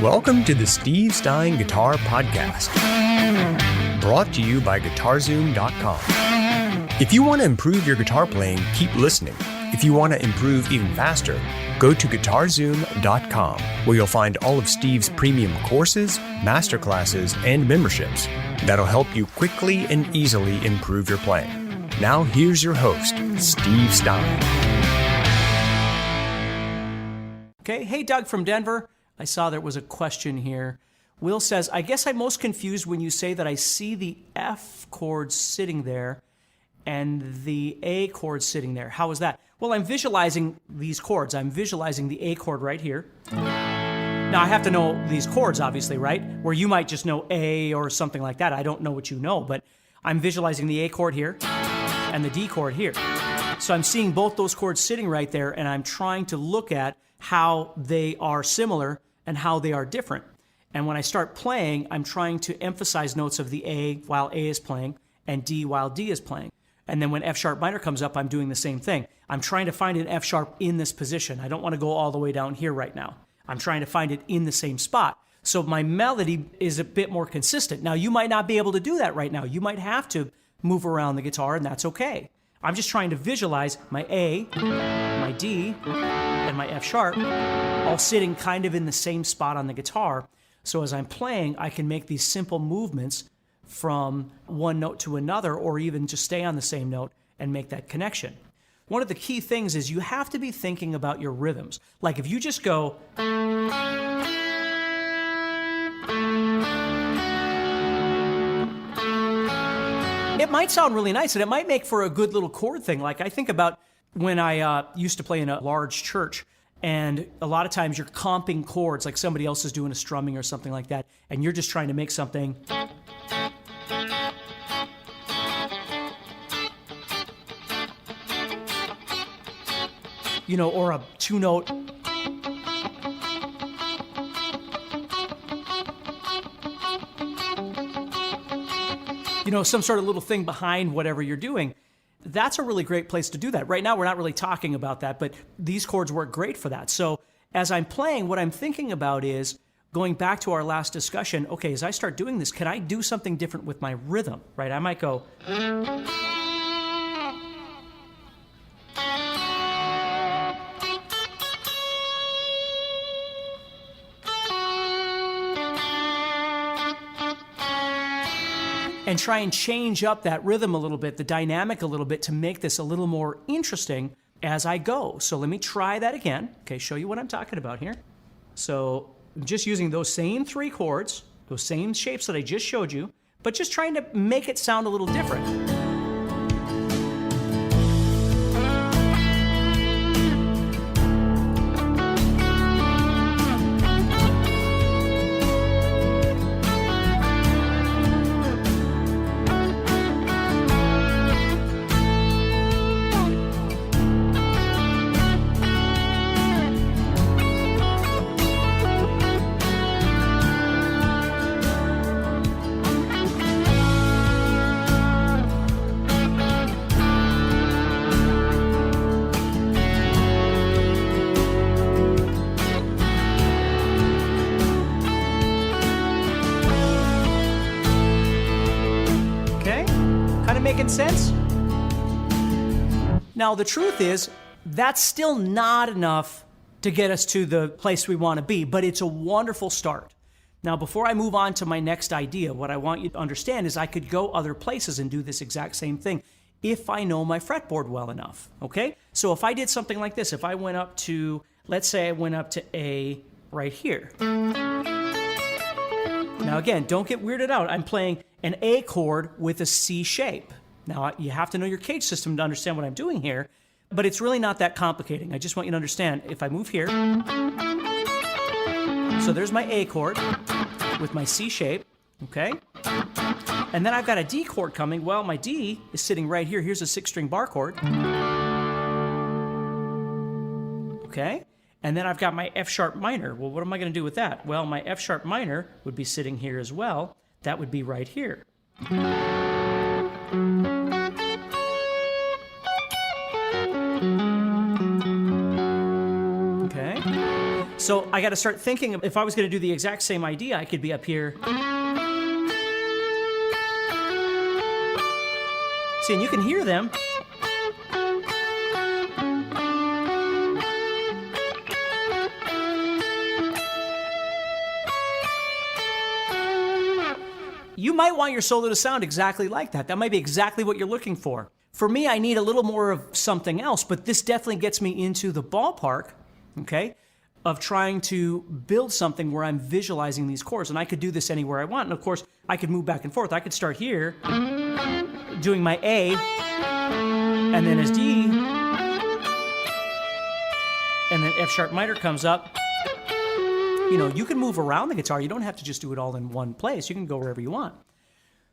Welcome to the Steve Stine Guitar Podcast, brought to you by guitarzoom.com. If you want to improve your guitar playing, keep listening. If you want to improve even faster, go to guitarzoom.com, where you'll find all of Steve's premium courses, masterclasses, and memberships that'll help you quickly and easily improve your playing. Now here's your host, Steve Stine. Okay, hey Doug from Denver. I saw there was a question here. Will says, I guess I'm most confused when you say that I see the F chord sitting there and the A chord sitting there. How is that? Well, I'm visualizing these chords. I'm visualizing the A chord right here. Now, I have to know these chords, obviously, right? Where you might just know A or something like that. I don't know what you know, but I'm visualizing the A chord here and the D chord here. So I'm seeing both those chords sitting right there, and I'm trying to look at how they are similar and how they are different. And when I start playing, I'm trying to emphasize notes of the A while A is playing and D while D is playing. And then when F sharp minor comes up, I'm doing the same thing. I'm trying to find an F sharp in this position. I don't want to go all the way down here right now. I'm trying to find it in the same spot. So my melody is a bit more consistent. Now, you might not be able to do that right now. You might have to move around the guitar, and that's okay. I'm just trying to visualize my A, my D, and my F sharp all sitting kind of in the same spot on the guitar. So as I'm playing, I can make these simple movements from one note to another, or even just stay on the same note and make that connection. One of the key things is you have to be thinking about your rhythms. Like if you just go, it might sound really nice, and it might make for a good little chord thing. Like I think about when I used to play in a large church, and a lot of times you're comping chords, like somebody else is doing a strumming or something like that, and you're just trying to make something. You know, or a two-note. You know, some sort of little thing behind whatever you're doing. That's a really great place to do that. Right now, we're not really talking about that, but these chords work great for that. So as I'm playing, what I'm thinking about is going back to our last discussion. Okay, as I start doing this, can I do something different with my rhythm, right? I might go. And try and change up that rhythm a little bit, the dynamic a little bit, to make this a little more interesting as I go. So let me try that again. Okay, show you what I'm talking about here. So just using those same three chords, those same shapes that I just showed you, but just trying to make it sound a little different. Making sense? Now, the truth is, that's still not enough to get us to the place we want to be, but it's a wonderful start. Now, before I move on to my next idea, what I want you to understand is I could go other places and do this exact same thing if I know my fretboard well enough, okay? So if I did something like this, if I went up to, let's say I went up to A right here. Now again, don't get weirded out. I'm playing an A chord with a C shape. Now, you have to know your cage system to understand what I'm doing here, but it's really not that complicating. I just want you to understand, if I move here, so there's my A chord with my C shape, okay? And then I've got a D chord coming. Well, my D is sitting right here. Here's a 6-string bar chord. Okay? And then I've got my F sharp minor. Well, what am I going to do with that? Well, my F sharp minor would be sitting here as well. That would be right here. Okay? So I got to start thinking, if I was going to do the exact same idea, I could be up here. See, and you can hear them. You might want your solo to sound exactly like that. That might be exactly what you're looking for. For me, I need a little more of something else, but this definitely gets me into the ballpark, okay, of trying to build something where I'm visualizing these chords. And I could do this anywhere I want. And of course, I could move back and forth. I could start here, doing my A, and then as D, and then F sharp minor comes up. You know, you can move around the guitar. You don't have to just do it all in one place. You can go wherever you want.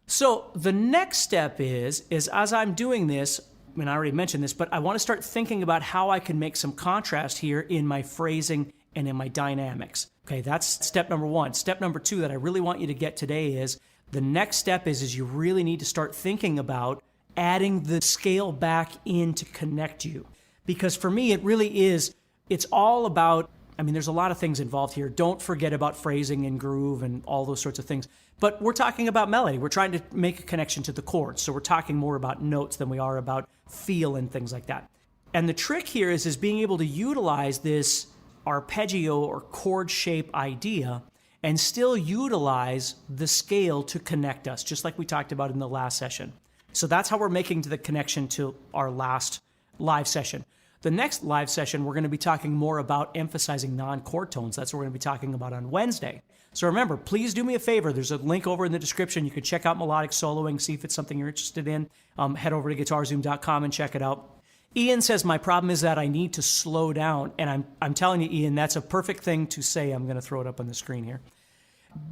So the next step is as I'm doing this, and I already mentioned this, but I want to start thinking about how I can make some contrast here in my phrasing and in my dynamics. Okay, that's step number one. Step number two that I really want you to get today is the next step is you really need to start thinking about adding the scale back in to connect you. Because for me, it really is, it's all about, I mean, there's a lot of things involved here. Don't forget about phrasing and groove and all those sorts of things. But we're talking about melody. We're trying to make a connection to the chords. So we're talking more about notes than we are about feel and things like that. And the trick here is being able to utilize this arpeggio or chord shape idea and still utilize the scale to connect us, just like we talked about in the last session. So that's how we're making the connection to our last live session. The next live session, we're going to be talking more about emphasizing non-chord tones. That's what we're going to be talking about on Wednesday. So remember, please do me a favor. There's a link over in the description. You can check out Melodic Soloing, see if it's something you're interested in. Head over to guitarzoom.com and check it out. Ian says, my problem is that I need to slow down. And I'm telling you, Ian, that's a perfect thing to say. I'm going to throw it up on the screen here.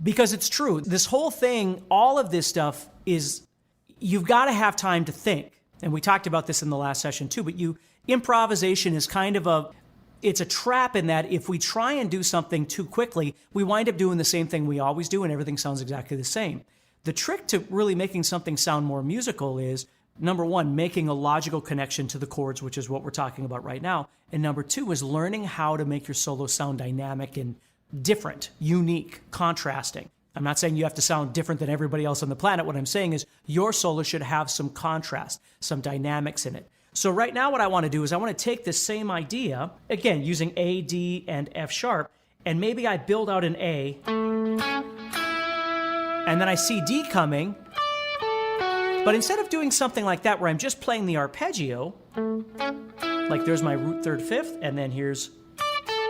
Because it's true. This whole thing, all of this stuff is, you've got to have time to think. And we talked about this in the last session too, but improvisation is kind of it's a trap in that if we try and do something too quickly, we wind up doing the same thing we always do and everything sounds exactly the same. The trick to really making something sound more musical is, number one, making a logical connection to the chords, which is what we're talking about right now. And number two is learning how to make your solo sound dynamic and different, unique, contrasting. I'm not saying you have to sound different than everybody else on the planet. What I'm saying is your solo should have some contrast, some dynamics in it. So right now what I want to do is I want to take this same idea, again, using A, D, and F sharp, and maybe I build out an A, and then I see D coming, but instead of doing something like that where I'm just playing the arpeggio, like there's my root third fifth, and then here's,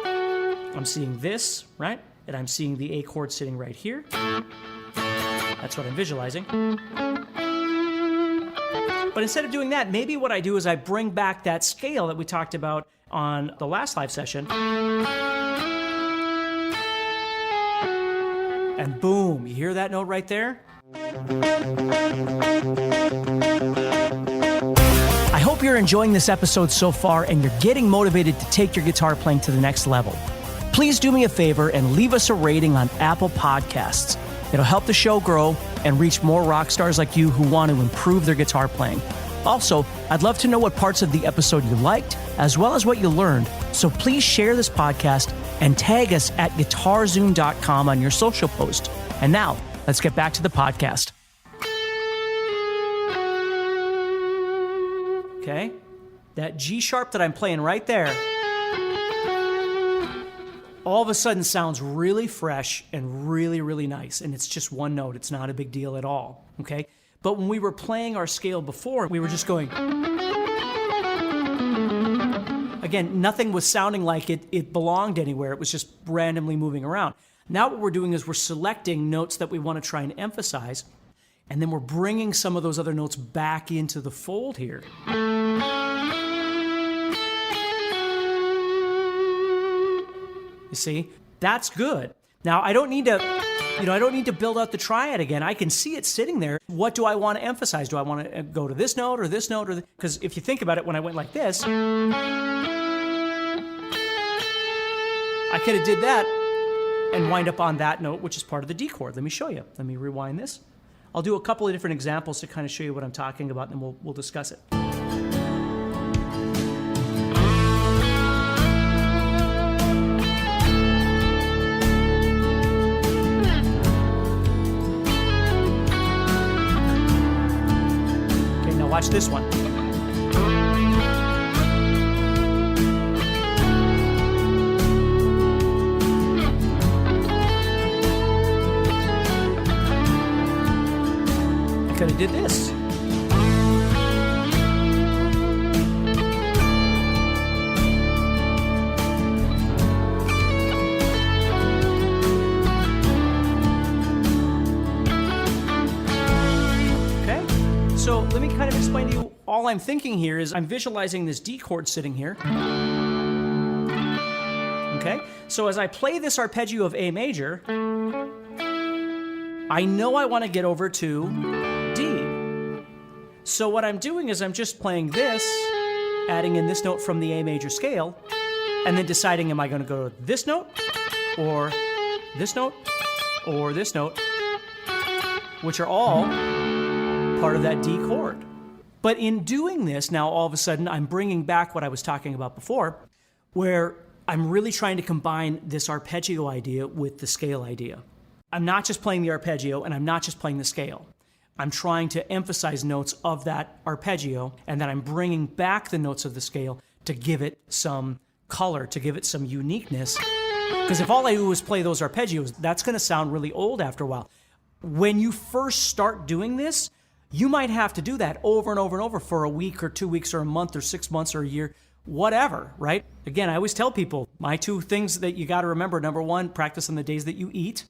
I'm seeing this, right? And I'm seeing the A chord sitting right here. That's what I'm visualizing. But instead of doing that, maybe what I do is I bring back that scale that we talked about on the last live session. And boom, you hear that note right there? I hope you're enjoying this episode so far and you're getting motivated to take your guitar playing to the next level. Please do me a favor and leave us a rating on Apple Podcasts. It'll help the show grow and reach more rock stars like you who want to improve their guitar playing. Also, I'd love to know what parts of the episode you liked, as well as what you learned. So please share this podcast and tag us at guitarzoom.com on your social post. And now, let's get back to the podcast. Okay, that G sharp that I'm playing right there, all of a sudden sounds really fresh and really, really nice. And it's just one note. It's not a big deal at all, okay? But when we were playing our scale before, we were just going... Again, nothing was sounding like it belonged anywhere. It was just randomly moving around. Now what we're doing is we're selecting notes that we want to try and emphasize, and then we're bringing some of those other notes back into the fold here. You see, that's good. Now, I don't need to build out the triad again. I can see it sitting there. What do I want to emphasize? Do I want to go to this note or this note? Because if you think about it, when I went like this, I could have did that and wind up on that note, which is part of the D chord. Let me show you. Let me rewind this. I'll do a couple of different examples to kind of show you what I'm talking about, and then we'll discuss it. watch this one. Could have did this. So let me kind of explain to you, all I'm thinking here is I'm visualizing this D chord sitting here. Okay? So as I play this arpeggio of A major, I know I want to get over to D. So what I'm doing is I'm just playing this, adding in this note from the A major scale, and then deciding, am I going to go to this note, or this note, or this note, which are all part of that D chord. But in doing this, now all of a sudden I'm bringing back what I was talking about before, where I'm really trying to combine this arpeggio idea with the scale idea. I'm not just playing the arpeggio and I'm not just playing the scale. I'm trying to emphasize notes of that arpeggio, and then I'm bringing back the notes of the scale to give it some color, to give it some uniqueness. Because if all I do is play those arpeggios, that's going to sound really old after a while. When you first start doing this, you might have to do that over and over and over for a week or 2 weeks or a month or 6 months or a year, whatever, right? Again, I always tell people, my 2 things that you got to remember, number 1, practice on the days that you eat.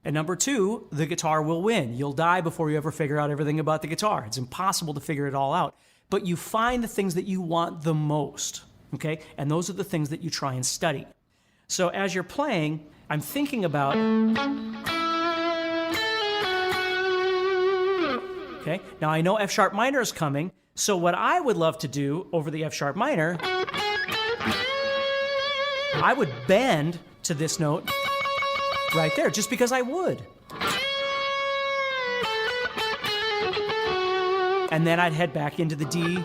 And number 2, the guitar will win. You'll die before you ever figure out everything about the guitar. It's impossible to figure it all out. But you find the things that you want the most, okay? And those are the things that you try and study. So as you're playing, I'm thinking about... Okay, now I know F sharp minor is coming, so what I would love to do over the F sharp minor, I would bend to this note right there, just because I would. And then I'd head back into the D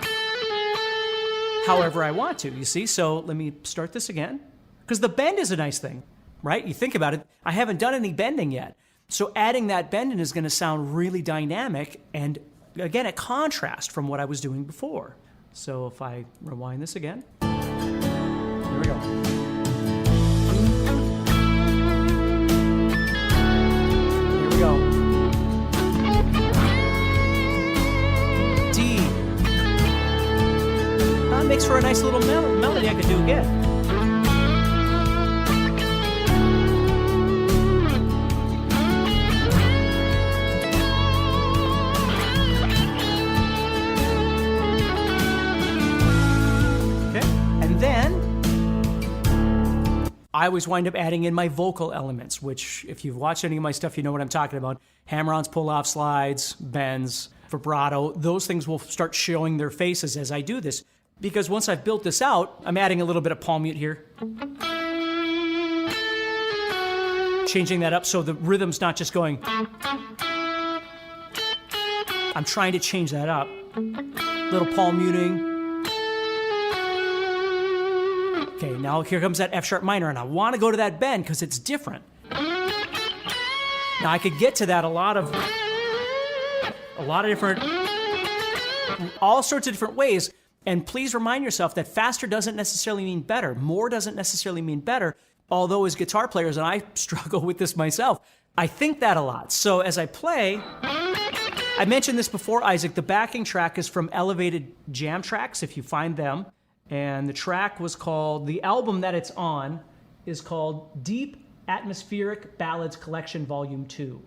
however I want to, you see? So let me start this again, because the bend is a nice thing, right? You think about it, I haven't done any bending yet. So adding that bending is going to sound really dynamic and, again, a contrast from what I was doing before. So if I rewind this again, here we go. Here we go. D. That makes for a nice little melody I could do again. I always wind up adding in my vocal elements, which if you've watched any of my stuff, you know what I'm talking about. Hammer-ons, pull-off slides, bends, vibrato, those things will start showing their faces as I do this. Because once I've built this out, I'm adding a little bit of palm mute here. Changing that up so the rhythm's not just going. I'm trying to change that up. Little palm muting. Okay, now here comes that F sharp minor, and I want to go to that bend because it's different. Now I could get to that a lot of different, all sorts of different ways. And please remind yourself that faster doesn't necessarily mean better. More doesn't necessarily mean better. Although as guitar players, and I struggle with this myself, I think that a lot. So as I play, I mentioned this before, Isaac, the backing track is from Elevated Jam Tracks, if you find them. And the track was called, the album that it's on is called Deep Atmospheric Ballads Collection Volume 2.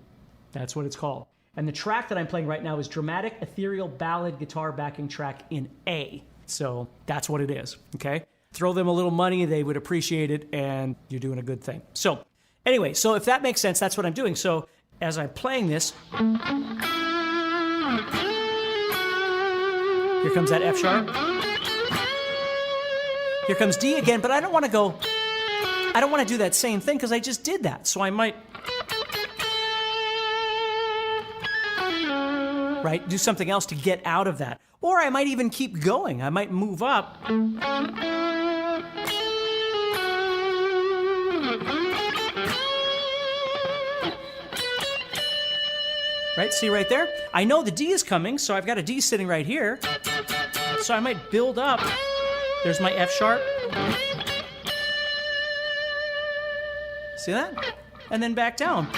That's what it's called. And the track that I'm playing right now is Dramatic Ethereal Ballad Guitar Backing Track in A. So that's what it is, okay? Throw them a little money, they would appreciate it, and you're doing a good thing. So anyway, so if that makes sense, that's what I'm doing. So as I'm playing this, here comes that F sharp. Here comes D again, but I don't want to go, I don't want to do that same thing because I just did that. So I might, right, do something else to get out of that. Or I might even keep going. I might move up. right? See right there? I know the D is coming, so I've got a D sitting right here. So I might build up. There's my F sharp. See that? And then back down.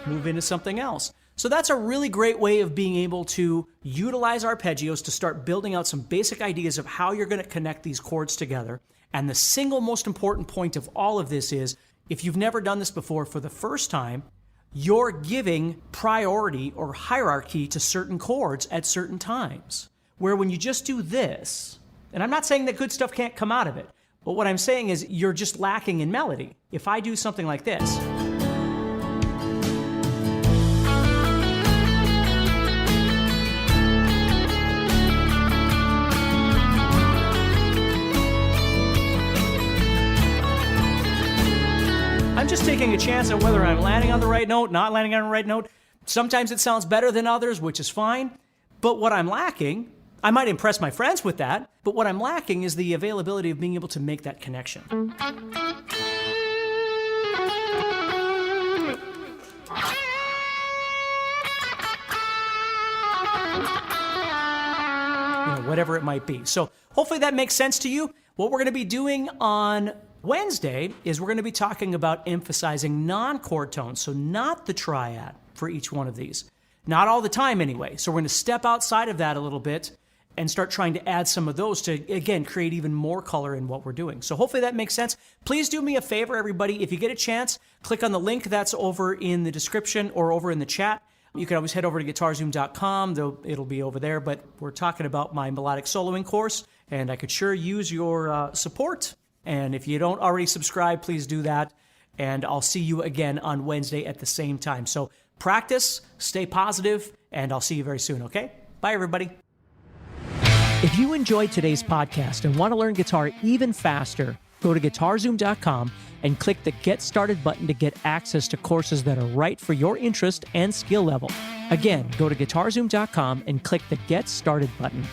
Move into something else. So that's a really great way of being able to utilize arpeggios to start building out some basic ideas of how you're going to connect these chords together. And the single most important point of all of this is, if you've never done this before, for the first time, you're giving priority or hierarchy to certain chords at certain times. Where when you just do this, and I'm not saying that good stuff can't come out of it, but what I'm saying is you're just lacking in melody. If I do something like this, I'm just taking a chance at whether I'm landing on the right note, not landing on the right note. Sometimes it sounds better than others, which is fine. But what I'm lacking, I might impress my friends with that, but what I'm lacking is the availability of being able to make that connection. Whatever it might be. So hopefully that makes sense to you. What we're going to be doing on Wednesday is we're going to be talking about emphasizing non-chord tones, so not the triad for each one of these. Not all the time anyway. So we're going to step outside of that a little bit and start trying to add some of those to, again, create even more color in what we're doing. So hopefully that makes sense. Please do me a favor, everybody. If you get a chance, click on the link that's over in the description or over in the chat. You can always head over to guitarzoom.com. It'll be over there, but we're talking about my melodic soloing course, and I could sure use your support. And if you don't already subscribe, please do that. And I'll see you again on Wednesday at the same time. So practice, stay positive, and I'll see you very soon, okay? Bye, everybody. If you enjoyed today's podcast and want to learn guitar even faster, go to guitarzoom.com and click the Get Started button to get access to courses that are right for your interest and skill level. Again, go to guitarzoom.com and click the Get Started button.